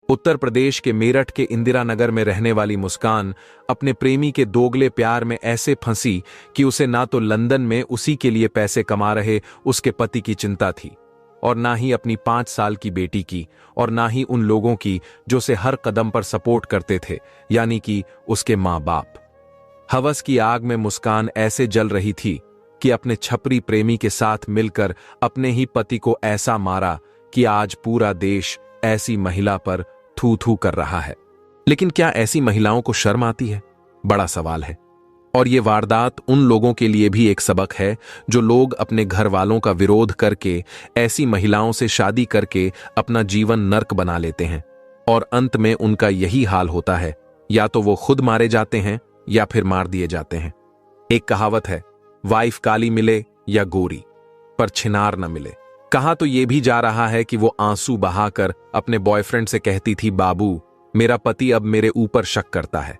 उत्तर प्रदेश के मेरठ के इंदिरा नगर में रहने वाली मुस्कान अपने प्रेमी के दोगले प्यार में ऐसे फंसी कि उसे ना तो लंदन में उसी के लिए पैसे कमा रहे उसके पति की चिंता थी और ना ही अपनी 5 साल की बेटी की और ना ही उन लोगों की जो उसे हर कदम पर सपोर्ट करते थे, यानी कि उसके माँ बाप। हवस की आग में मुस्कान ऐसे जल रही थी कि अपने छपरी प्रेमी के साथ मिलकर अपने ही पति को ऐसा मारा कि आज पूरा देश ऐसी महिला पर थू थू कर रहा है। लेकिन क्या ऐसी महिलाओं को शर्म आती है? बड़ा सवाल है। और ये वारदात उन लोगों के लिए भी एक सबक है जो लोग अपने घर वालों का विरोध करके ऐसी महिलाओं से शादी करके अपना जीवन नर्क बना लेते हैं और अंत में उनका यही हाल होता है, या तो वो खुद मारे जाते हैं या फिर मार दिए जाते हैं। एक कहावत है, वाइफ काली मिले या गोरी पर छिनार न मिले। कहा तो ये भी जा रहा है कि वो आंसू बहाकर अपने बॉयफ्रेंड से कहती थी, बाबू मेरा पति अब मेरे ऊपर शक करता है।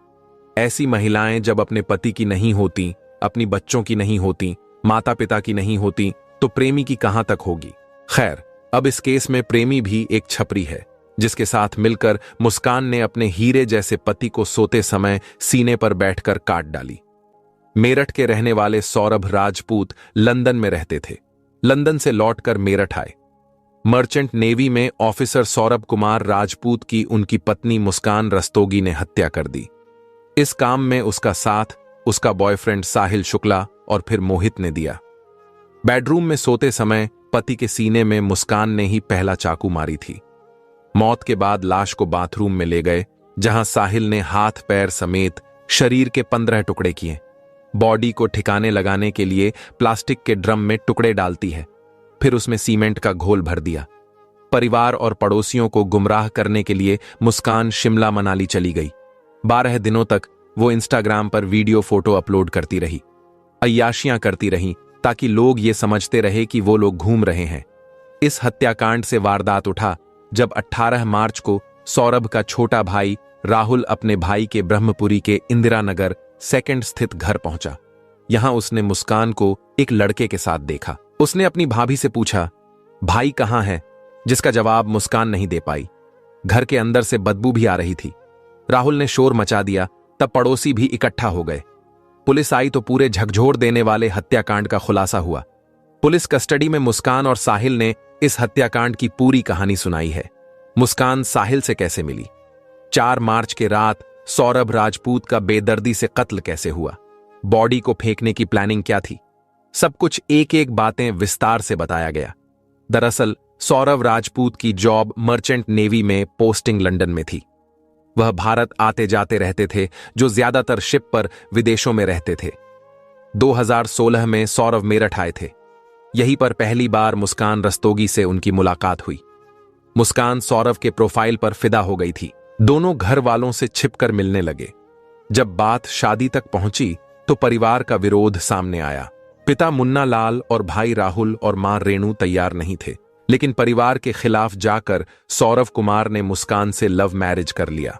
ऐसी महिलाएं जब अपने पति की नहीं होती, अपनी बच्चों की नहीं होती, माता पिता की नहीं होती, तो प्रेमी की कहां तक होगी। खैर, अब इस केस में प्रेमी भी एक छपरी है जिसके साथ मिलकर मुस्कान ने अपने हीरे जैसे पति को सोते समय सीने पर बैठकर काट डाली। मेरठ के रहने वाले सौरभ राजपूत लंदन में रहते थे। लंदन से लौटकर मेरठ आए। मर्चेंट नेवी में ऑफिसर सौरभ कुमार राजपूत की उनकी पत्नी मुस्कान रस्तोगी ने हत्या कर दी। इस काम में उसका साथ उसका बॉयफ्रेंड साहिल शुक्ला और फिर मोहित ने दिया। बेडरूम में सोते समय पति के सीने में मुस्कान ने ही पहला चाकू मारी थी। मौत के बाद लाश को बाथरूम में ले गए, जहां साहिल ने हाथ पैर समेत शरीर के 15 टुकड़े किए। बॉडी को ठिकाने लगाने के लिए प्लास्टिक के ड्रम में टुकड़े डालती है, फिर उसमें सीमेंट का घोल भर दिया। परिवार और पड़ोसियों को गुमराह करने के लिए मुस्कान शिमला मनाली चली गई। 12 दिनों तक वो इंस्टाग्राम पर वीडियो फोटो अपलोड करती रही, अय्याशियां करती रही ताकि लोग ये समझते रहे कि वो लोग घूम रहे हैं। इस हत्याकांड से वारदात उठा जब 18 मार्च को सौरभ का छोटा भाई राहुल अपने भाई के ब्रह्मपुरी के इंदिरा नगर सेकंड स्थित घर पहुंचा। यहां उसने मुस्कान को एक लड़के के साथ देखा। उसने अपनी भाभी से पूछा, भाई कहां है? जिसका जवाब मुस्कान नहीं दे पाई। घर के अंदर से बदबू भी आ रही थी। राहुल ने शोर मचा दिया, तब पड़ोसी भी इकट्ठा हो गए। पुलिस आई तो पूरे झकझोर देने वाले हत्याकांड का खुलासा हुआ। पुलिस कस्टडी में मुस्कान और साहिल ने इस हत्याकांड की पूरी कहानी सुनाई है। मुस्कान साहिल से कैसे मिली? 4 मार्च के रात सौरभ राजपूत का बेदर्दी से कत्ल कैसे हुआ? बॉडी को फेंकने की प्लानिंग क्या थी? सब कुछ एक एक बातें विस्तार से बताया गया। दरअसल सौरभ राजपूत की जॉब मर्चेंट नेवी में पोस्टिंग लंदन में थी। वह भारत आते जाते रहते थे, जो ज्यादातर शिप पर विदेशों में रहते थे। 2016 में सौरभ मेरठ आए थे। यहीं पर पहली बार मुस्कान रस्तोगी से उनकी मुलाकात हुई। मुस्कान सौरभ के प्रोफाइल पर फिदा हो गई थी। दोनों घर वालों से छिपकर मिलने लगे। जब बात शादी तक पहुंची तो परिवार का विरोध सामने आया। पिता मुन्ना लाल और भाई राहुल और मां रेणु तैयार नहीं थे, लेकिन परिवार के खिलाफ जाकर सौरभ कुमार ने मुस्कान से लव मैरिज कर लिया।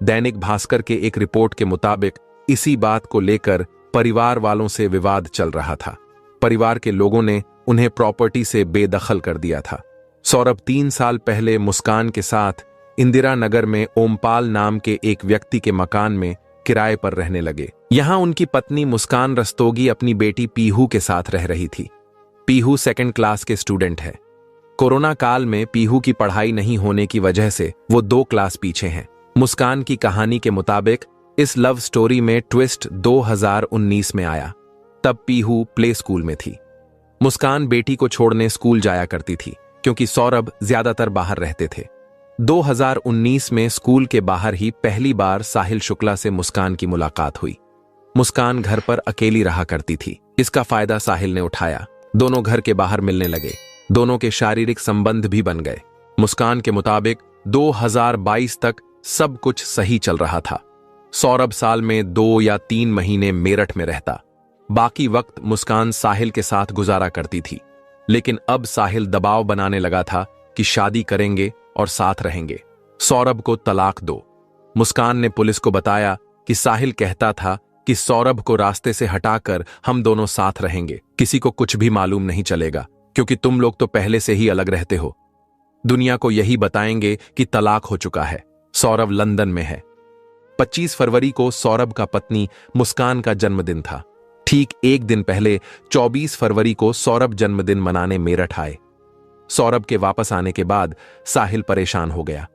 दैनिक भास्कर के एक रिपोर्ट के मुताबिक इसी बात को लेकर परिवार वालों से विवाद चल रहा था। परिवार के लोगों ने उन्हें प्रॉपर्टी से बेदखल कर दिया था। सौरभ 3 साल पहले मुस्कान के साथ इंदिरा नगर में ओमपाल नाम के एक व्यक्ति के मकान में किराए पर रहने लगे। यहां उनकी पत्नी मुस्कान रस्तोगी अपनी बेटी पीहू के साथ रह रही थी। पीहू 2nd क्लास के स्टूडेंट है। कोरोना काल में पीहू की पढ़ाई नहीं होने की वजह से वो 2 क्लास पीछे हैं। मुस्कान की कहानी के मुताबिक इस लव स्टोरी में ट्विस्ट 2019 में आया। तब पीहू प्ले स्कूल में थी। मुस्कान बेटी को छोड़ने स्कूल जाया करती थी क्योंकि सौरभ ज्यादातर बाहर रहते थे। 2019 में स्कूल के बाहर ही पहली बार साहिल शुक्ला से मुस्कान की मुलाकात हुई। मुस्कान घर पर अकेली रहा करती थी। इसका फायदा साहिल ने उठाया। दोनों घर के बाहर मिलने लगे। दोनों के शारीरिक संबंध भी बन गए। मुस्कान के मुताबिक 2022 तक सब कुछ सही चल रहा था। सौरभ साल में 2 या 3 महीने मेरठ में रहता। बाकी वक्त मुस्कान साहिल के साथ गुजारा करती थी। लेकिन अब साहिल दबाव बनाने लगा था कि शादी करेंगे और साथ रहेंगे। सौरभ को तलाक दो। मुस्कान ने पुलिस को बताया कि साहिल कहता था कि सौरभ को रास्ते से हटाकर हम दोनों साथ रहेंगे। किसी को कुछ भी मालूम नहीं चलेगा क्योंकि तुम लोग तो पहले से ही अलग रहते हो। दुनिया को यही बताएंगे कि तलाक हो चुका है। सौरभ लंदन में है। 25 फरवरी को सौरभ का पत्नी मुस्कान का जन्मदिन था। ठीक एक दिन पहले 24 फरवरी को सौरभ जन्मदिन मनाने मेरठ आए। सौरभ के वापस आने के बाद साहिल परेशान हो गया।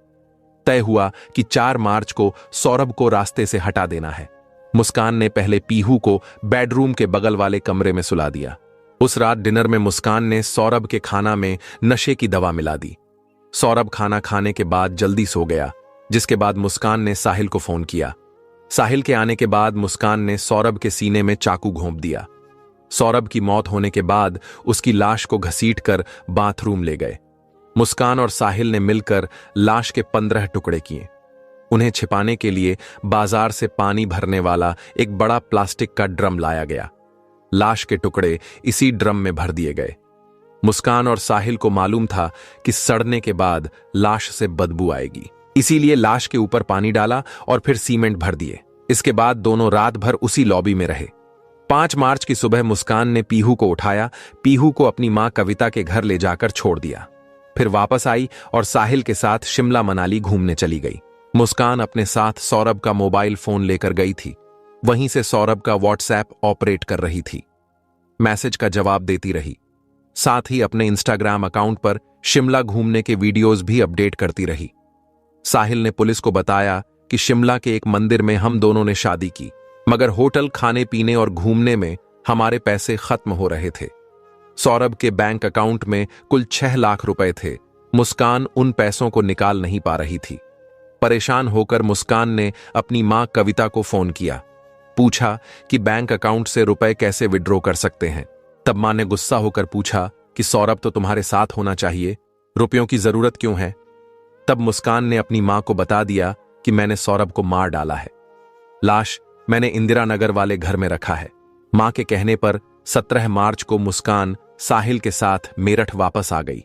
तय हुआ कि 4 मार्च को सौरभ को रास्ते से हटा देना है। मुस्कान ने पहले पीहू को बेडरूम के बगल वाले कमरे में सुला दिया। उस रात डिनर में मुस्कान ने सौरभ के खाना में नशे की दवा मिला दी। सौरभ खाना खाने के बाद जल्दी सो गया, जिसके बाद मुस्कान ने साहिल को फोन किया। साहिल के आने के बाद मुस्कान ने सौरभ के सीने में चाकू घोंप दिया। सौरभ की मौत होने के बाद उसकी लाश को घसीटकर बाथरूम ले गए। मुस्कान और साहिल ने मिलकर लाश के 15 टुकड़े किए। उन्हें छिपाने के लिए बाजार से पानी भरने वाला एक बड़ा प्लास्टिक का ड्रम लाया गया। लाश के टुकड़े इसी ड्रम में भर दिए गए। मुस्कान और साहिल को मालूम था कि सड़ने के बाद लाश से बदबू आएगी, इसीलिए लाश के ऊपर पानी डाला और फिर सीमेंट भर दिए। इसके बाद दोनों रात भर उसी लॉबी में रहे। 5 मार्च की सुबह मुस्कान ने पीहू को उठाया, पीहू को अपनी मां कविता के घर ले जाकर छोड़ दिया। फिर वापस आई और साहिल के साथ शिमला मनाली घूमने चली गई। मुस्कान अपने साथ सौरभ का मोबाइल फोन लेकर गई थी। वहीं से सौरभ का व्हाट्सएप ऑपरेट कर रही थी, मैसेज का जवाब देती रही। साथ ही अपने इंस्टाग्राम अकाउंट पर शिमला घूमने के वीडियोस भी अपडेट करती रही। साहिल ने पुलिस को बताया कि शिमला के एक मंदिर में हम दोनों ने शादी की, मगर होटल, खाने पीने और घूमने में हमारे पैसे खत्म हो रहे थे। सौरभ के बैंक अकाउंट में कुल 6 लाख रुपए थे। मुस्कान उन पैसों को निकाल नहीं पा रही थी। परेशान होकर मुस्कान ने अपनी मां कविता को फोन किया, पूछा कि बैंक अकाउंट से रुपए कैसे विड्रॉ कर सकते हैं। तब मां ने गुस्सा होकर पूछा कि सौरभ तो तुम्हारे साथ होना चाहिए, रुपयों की जरूरत क्यों है। तब मुस्कान ने अपनी मां को बता दिया कि मैंने सौरभ को मार डाला है। लाश मैंने इंदिरा नगर वाले घर में रखा है। मां के कहने पर 17 मार्च को मुस्कान साहिल के साथ मेरठ वापस आ गई।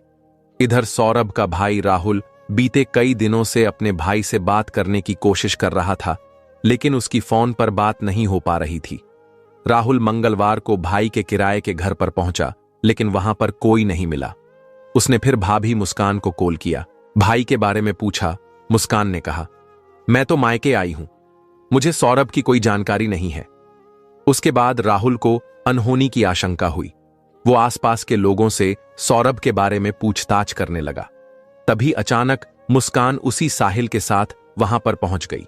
इधर सौरभ का भाई राहुल बीते कई दिनों से अपने भाई से बात करने की कोशिश कर रहा था, लेकिन उसकी फोन पर बात नहीं हो पा रही थी। राहुल मंगलवार को भाई के किराए के घर पर पहुंचा, लेकिन वहां पर कोई नहीं मिला। उसने फिर भाभी मुस्कान को कॉल किया, भाई के बारे में पूछा। मुस्कान ने कहा, मैं तो मायके आई हूं, मुझे सौरभ की कोई जानकारी नहीं है। उसके बाद राहुल को अनहोनी की आशंका हुई। वो आसपास के लोगों से सौरभ के बारे में पूछताछ करने लगा। तभी अचानक मुस्कान उसी साहिल के साथ वहां पर पहुंच गई।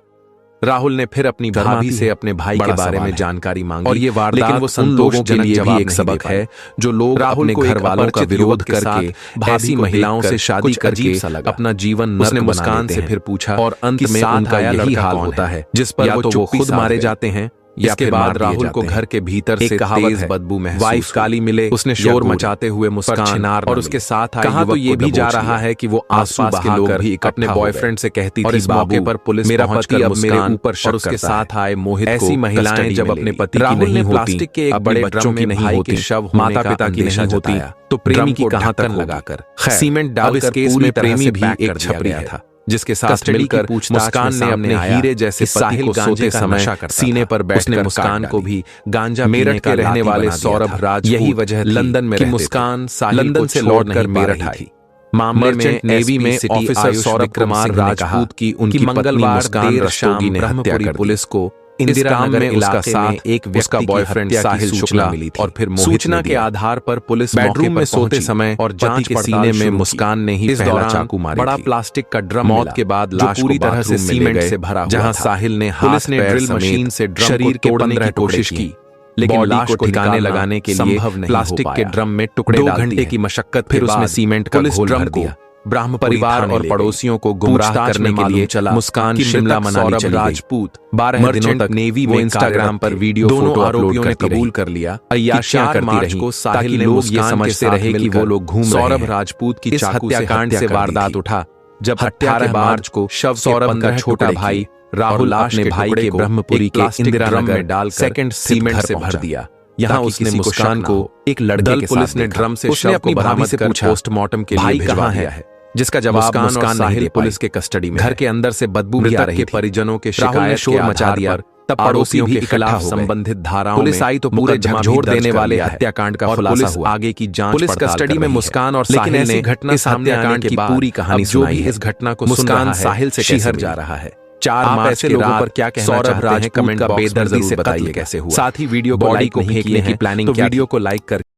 राहुल ने फिर अपनी भाभी से अपने भाई के बारे में जानकारी मांगी, और ये वारदात, लेकिन वो संतोष के लिए भी एक सबक है। जो लोग राहुल को घर वालों का विरोध करके ऐसी महिलाओं से शादी करके अपना जीवन नर्क मुस्कान से फिर पूछा, और अंत में उनका यही हाल होता है, जिस पर वो खुद मारे जाते हैं। इसके बाद राहुल को घर के भीतर से तेज बदबू महसूस, वाइफ काली मिले। उसने शोर मचाते हुए मुस्कान और उसके साथ आए युवक को ये भी जा रहा है कि वो आसपास के लोग भी अपने बॉयफ्रेंड से कहती थी, इस मौके पर पुलिस मेरा पति अब मेरे ऊपर शक करता है। उसके साथ आए मोहित को, ऐसी महिलाएं जब अपने पति की नहीं होती, प्लास्टिक के एक बड़े बच्चों की नहीं होती, शव माता पिता की नहीं होती, तो प्रेमी की कहां तक लगाकर सीमेंट डालकर केस में प्रेमी भी एक छपरिया था, जिसके साथ मिलकर मुस्कान ने अपने हीरे जैसे पति को सोते समय सीने पर बैठकर मुस्कान को भी गांजा मेरठ के रहने वाले सौरभ राज, यही वजह लंदन में मुस्कान लंदन से लौटकर मेरठ आई। मामले में नेवी में ऑफिसर सौरभ कुमार राजपूत की उनकी मंगलवार देर शाम ब्रह्मपुरी पुलिस को इंदिरा नगर उसका साथ एक व्यक्ति बॉयफ्रेंड साहिल शुक्ला मिली थी, और फिर सूचना के आधार पर पुलिस बेडरूम में सोते समय और जांच के सीने में मुस्कान ने ही पहला चाकू मारी। बड़ा प्लास्टिक का ड्रम मौत के बाद लाश पूरी तरह से सीमेंट से भरा, जहां साहिल ने पुलिस ने ड्रिल मशीन से शरीर को तोड़ने की कोशिश की, लेकिन लाश को ठिकाने लगाने के लिए प्लास्टिक के ड्रम में टुकड़े 2 घंटे की मशक्कत, फिर उसमें सीमेंट का घोल भर दिया। ब्राह्म परिवार और पड़ोसियों को गुमराह करने के लिए चला मुस्कान शिमला मनाली चली राजपूत 12 दिनों तक नेवी में इंस्टाग्राम पर वीडियो फोटो आरोपियों ने कबूल कर लिया। अय्याशियां करती रही ताकि लोग ये समझते रहे कि वो लोग घूम रहे हैं। सौरभ राजपूत की चाकू से हत्याकांड से वारदात उठा, जब 18 मार्च को शव सौरभ का छोटा भाई राहुल अपने भाई के ब्रह्मपुरी के इंदिरा नगर में डाल सेकंड सीमेंट से भर दिया। यहाँ उसने मुस्कान को एक लड़के के पुलिस ने ड्रम से शव को बरामद कर पोस्टमार्टम के लिए भिजवा दिया है, जिसका जवाब मुस्कान साहिल पुलिस के कस्टडी में। घर के अंदर से बदबू भी आ रही थी। परिजनों के शिकायत शोर मचा दिया। तब पड़ोसियों के खिलाफ संबंधित धाराओं पुलिस आई तो पूरे झकझोर देने वाले हत्याकांड का खुलासा हुआ। आगे की जांच पुलिस कस्टडी में मुस्कान और साहिल ने घटना सामने आने के बाद पूरी कहानी सुनाई। इस घटना को मुस्कान साहिल से शिहर जा रहा है। 4 मार्च के लोगों पर क्या कहना चाहते हैं कमेंट बॉक्स में जरूर बताइए कैसे हुआ। साथ ही वीडियो को बॉडी को फेंकने की प्लानिंग, वीडियो को लाइक कर